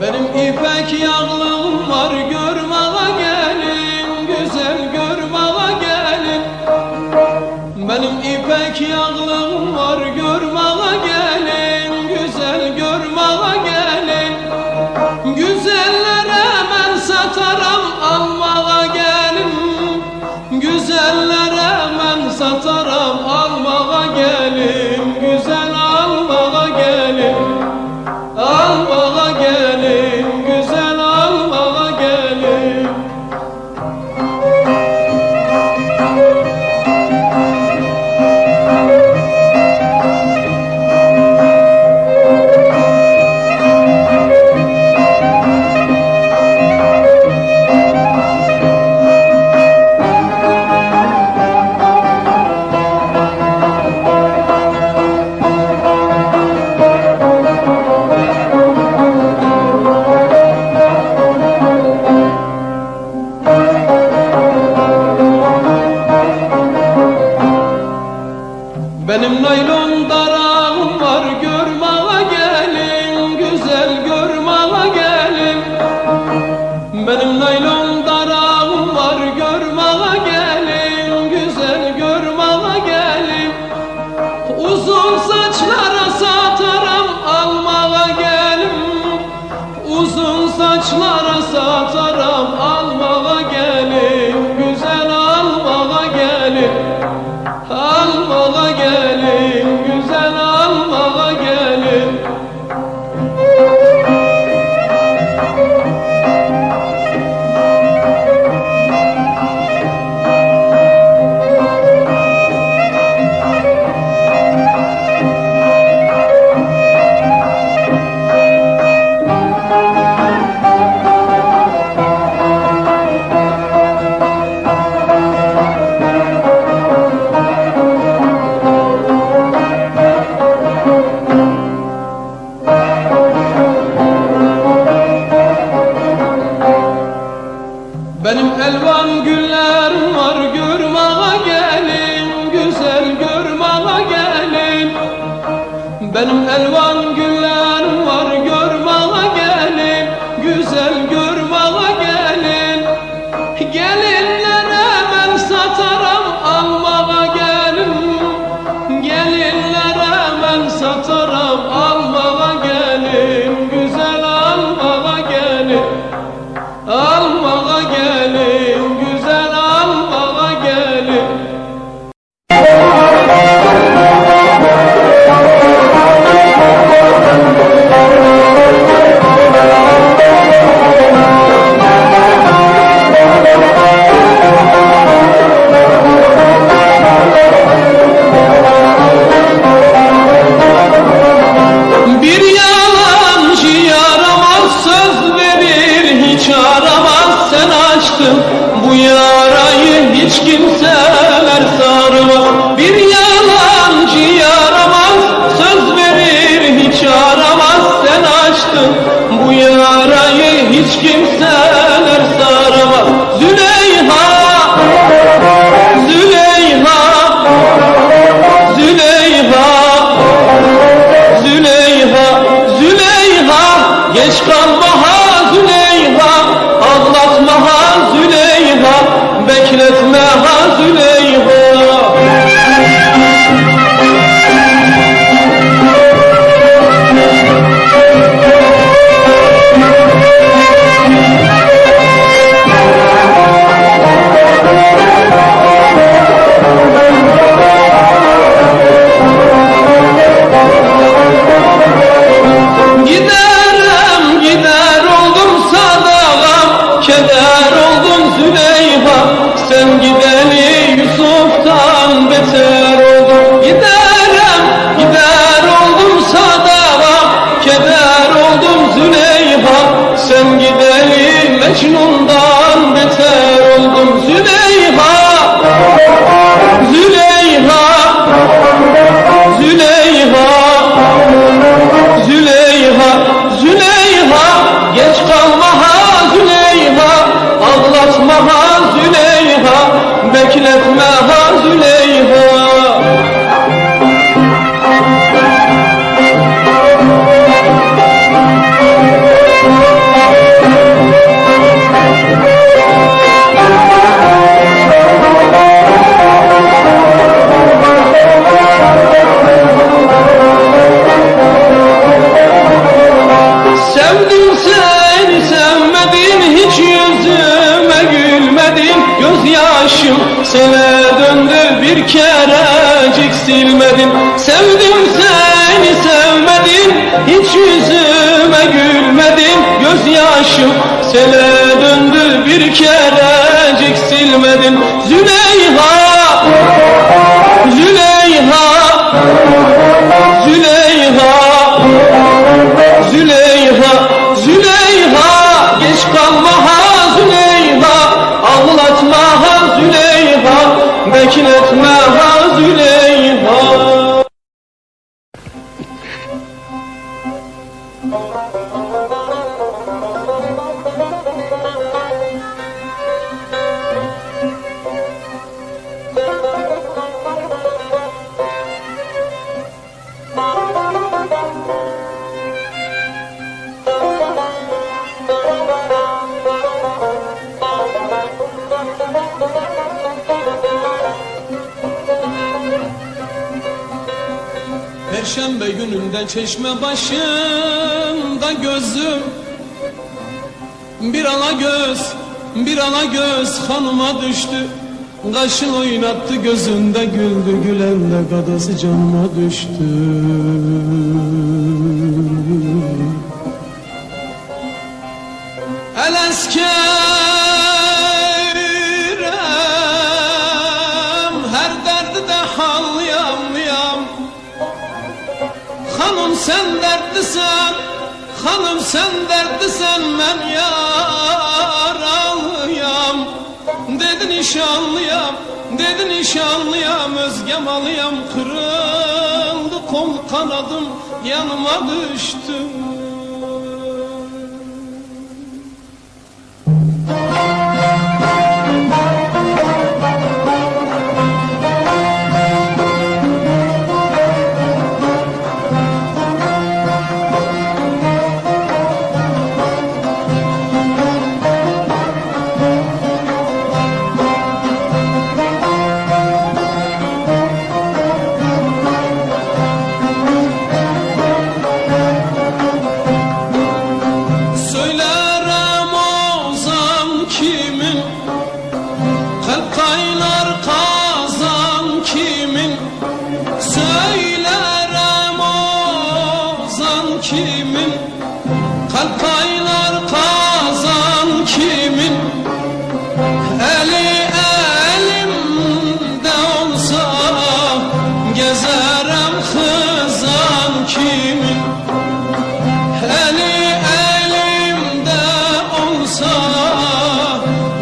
Benim ipek yağlım var, görmeye gelin, güzel görmeye gelin. Benim ipek yağlım var, görmeye gelin, güzel görmeye gelin. Güzellere ben satarım, almaya gelin. Güzellere ben satarım, almaya gelin. Güzel almaya gelin, almaya gelin, güzel almaya gelin. Benim naylon darağım var, görmeye gelin, güzel görmeye gelin. Benim naylon darağım var, görmeye gelin, güzel görmeye gelin. Uzun saçlara satarım, almaya gelin. Uzun saçlara satarım, almaya gelin, güzel almaya gelin. Almaya gelin, bekletme ha Züleyha. Sevdim seni sevmedim, hiç yüzüme gülmedin. Gözyaşım sele döndü, bir kerecik silmedin. Sevdim seni sevmedim, hiç yüzüme gülmedin. Gözyaşım sele döndü, bir kerecik silmedin. Züleyha, Züleyha, Züleyha, Züleyha, Züleyha, geç kalma ha Züleyha, ağlatma ha Züleyha, bekletme ha Züleyha. Perşembe gününde çeşme başında gözüm, bir ala göz hanıma düştü. Kaşın oynattı, gözünde güldü, gülen de kadası canıma düştü. El eskerem, her derdi de hallayam. Hanım sen dertlisen, hanım sen dertlisen, ben yaralıyam. Dedi nişanlıyam, özgem alıyam. Kırıldı kol kanadım, yanıma düştü. Kimin kalp kaynar kazan kimin, eli elimde olsa gezerem kızan kimin, eli elimde olsa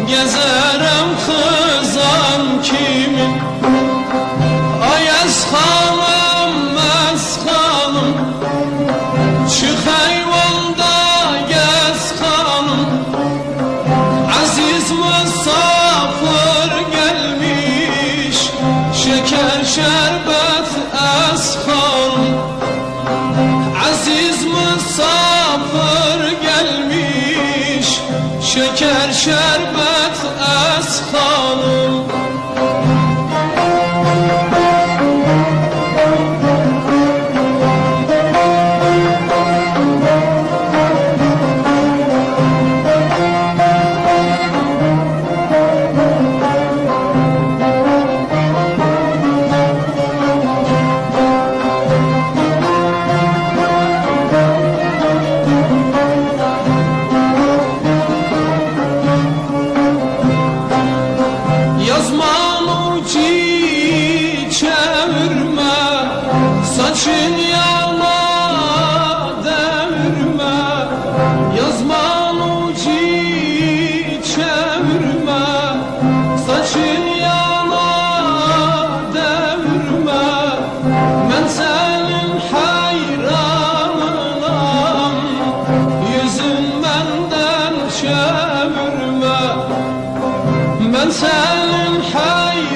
gezerem kızan kimin. Ay eshanım eshanım, çık eyvalda gez hanım, aziz misafir gelmiş, şeker şerbet es hanım. Aziz misafir gelmiş, şeker şerbet es hanım. Saçın yana devirme, yazman ucu çevirme. Saçın yana devirme, ben senin hayranınam. Yüzün benden çevirme, ben senin hayranınam.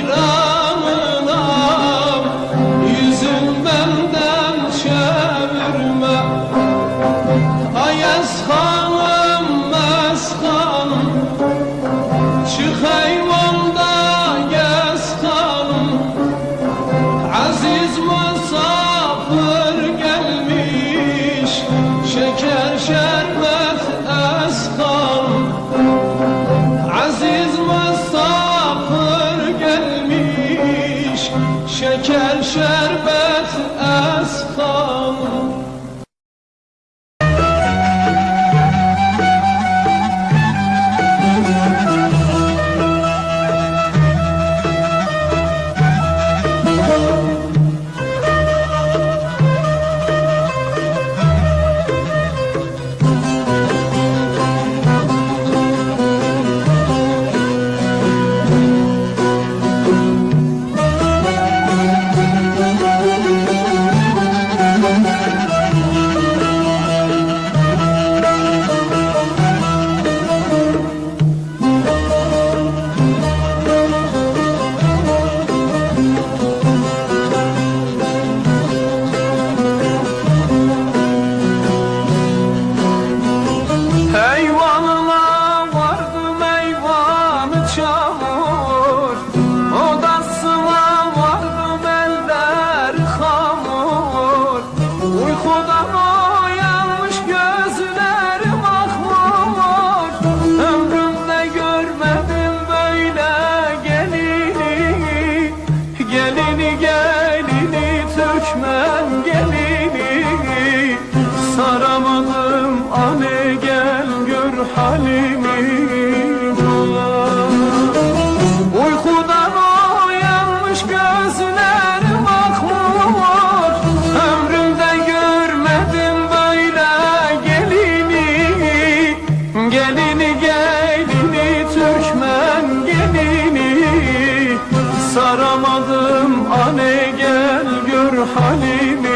halimi.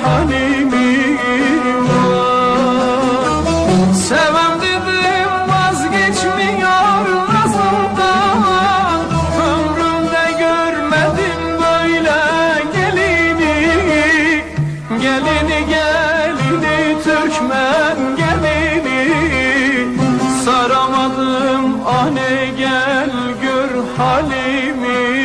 Halimi sevem dedim vazgeçmiyor nazımdan. Ömrümde görmedim böyle gelini. Gelini gelini Türkmen gelini. Saramadım anne gel gör halimi.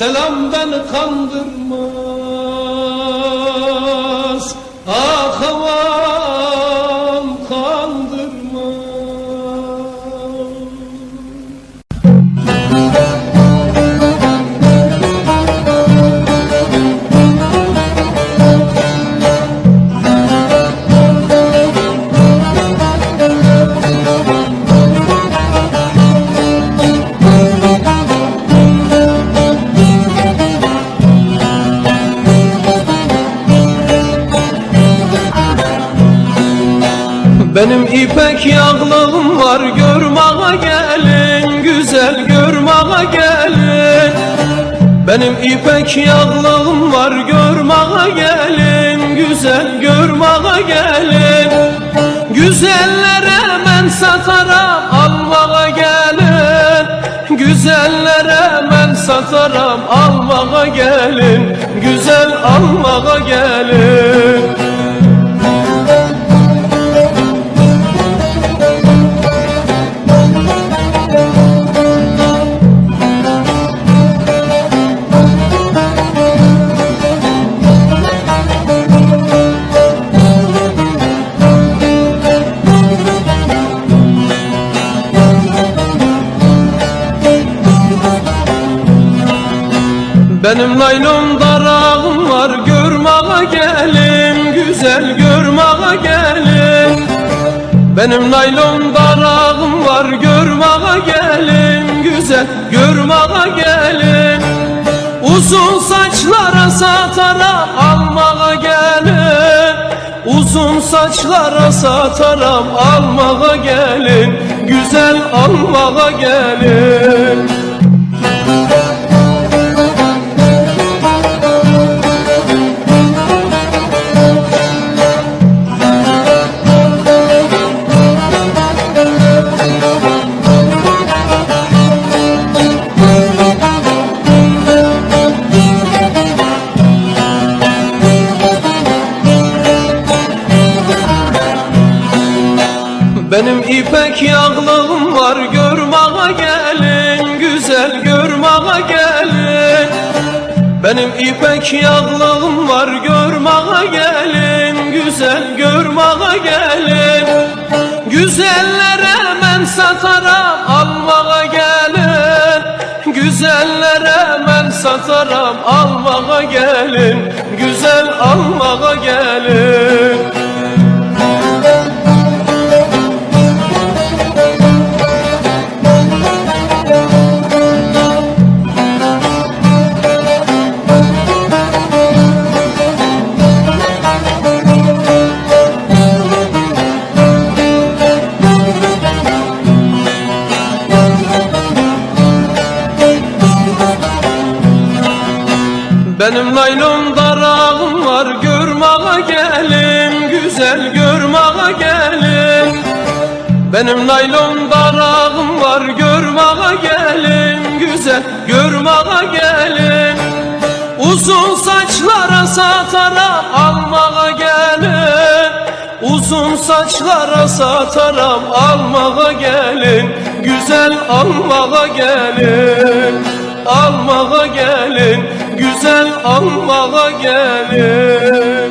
Selam beni kandırmaz. Ah aman kandırmaz. Benim ipek yağlığım var, görmeye gelin, güzel görmeye gelin. Benim ipek yağlığım var, görmeye gelin, güzel görmeye gelin. Güzellere ben sataram, almaya gelin. Güzellere ben sataram, almaya gelin, güzel almaya gelin. Benim naylon darağım var, görmeye gelin, güzel görmeye gelin. Benim naylon darağım var, görmeye gelin, güzel görmeye gelin. Uzun saçlara sataram, almaya gelin. Uzun saçlara sataram, almaya gelin, güzel almaya gelin. Benim ipek yağlığım var, görmeye gelin, güzel görmeye gelin. Benim ipek yağlığım var, görmeye gelin, güzel görmeye gelin. Güzellere ben sataram, almaya gelin. Güzellere ben sataram, almaya gelin, güzel almaya gelin. Benim naylon darağım var, görmeye gelin, güzel görmeye gelin. Benim naylon darağım var, görmeye gelin, güzel görmeye gelin. Uzun saçlara sataram, almaya gelin. Uzun saçlara sataram, almaya gelin, güzel almaya gelin. Almaya gelin, güzel almaya gelin.